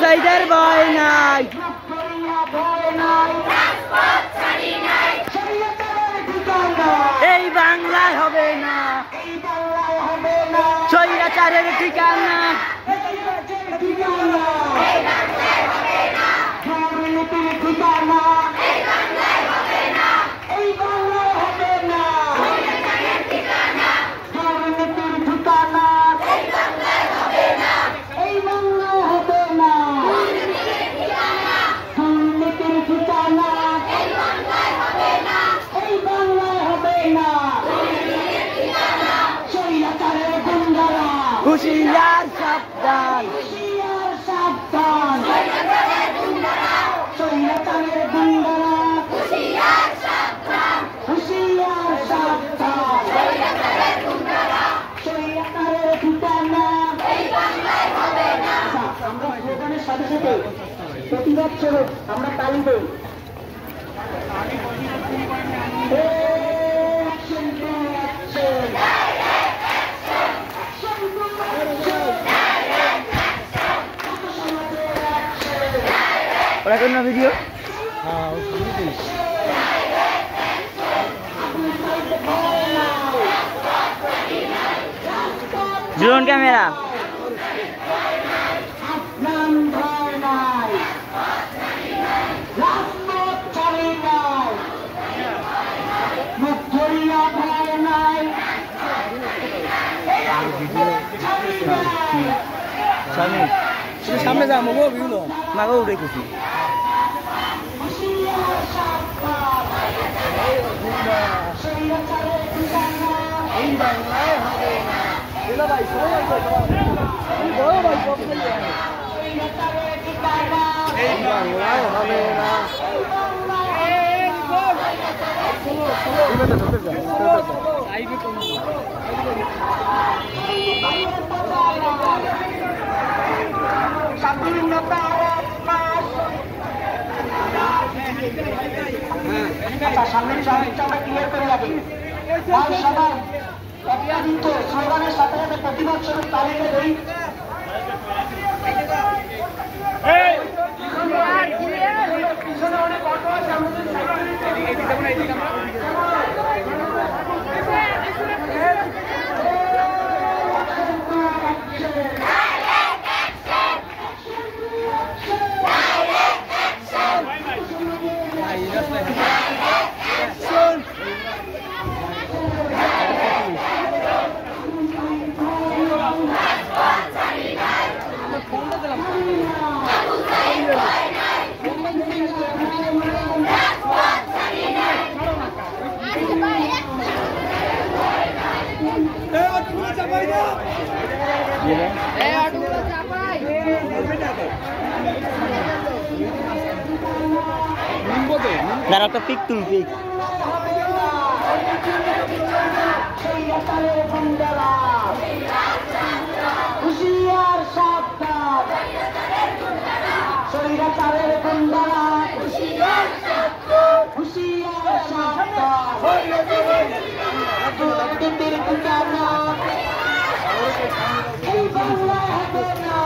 ব্যবসায়ীদের ভয় নাই, এই বাংলায় হবে না, স্বৈরাচারের ঠিকানা, হুঁশিয়ার সাবধান, হুঁশিয়ার সাবধান, স্বৈরাচারের গুন্ডারা, হুঁশিয়ার সাবধান, হুঁশিয়ার সাবধান, স্বৈরাচারের গুন্ডারা, স্বৈরাচারের ঠিকানা এই বাংলায় হবে না। আমরা স্লোগানের সাথে সাথে প্রতিবাদ স্বরূপ আমরা তালি দেই। Orang video? Drone kamera. সামনে যা মগো বিভিন্ন মাগো উঠে গেছি। সামনের সামনেটা আমরা ক্লিয়ার করে রাখি। সবাই একটা কিন্তু স্লোগানের সাথে সাথে প্রতিবাদ স্বরূপ তালিকা দেই। Darah topik tuh pik. Husiar sabda, Soiracarer Gundala, Husiar sabda, Husiar sabda, Titir Gundala, এই বাংলা হবে না।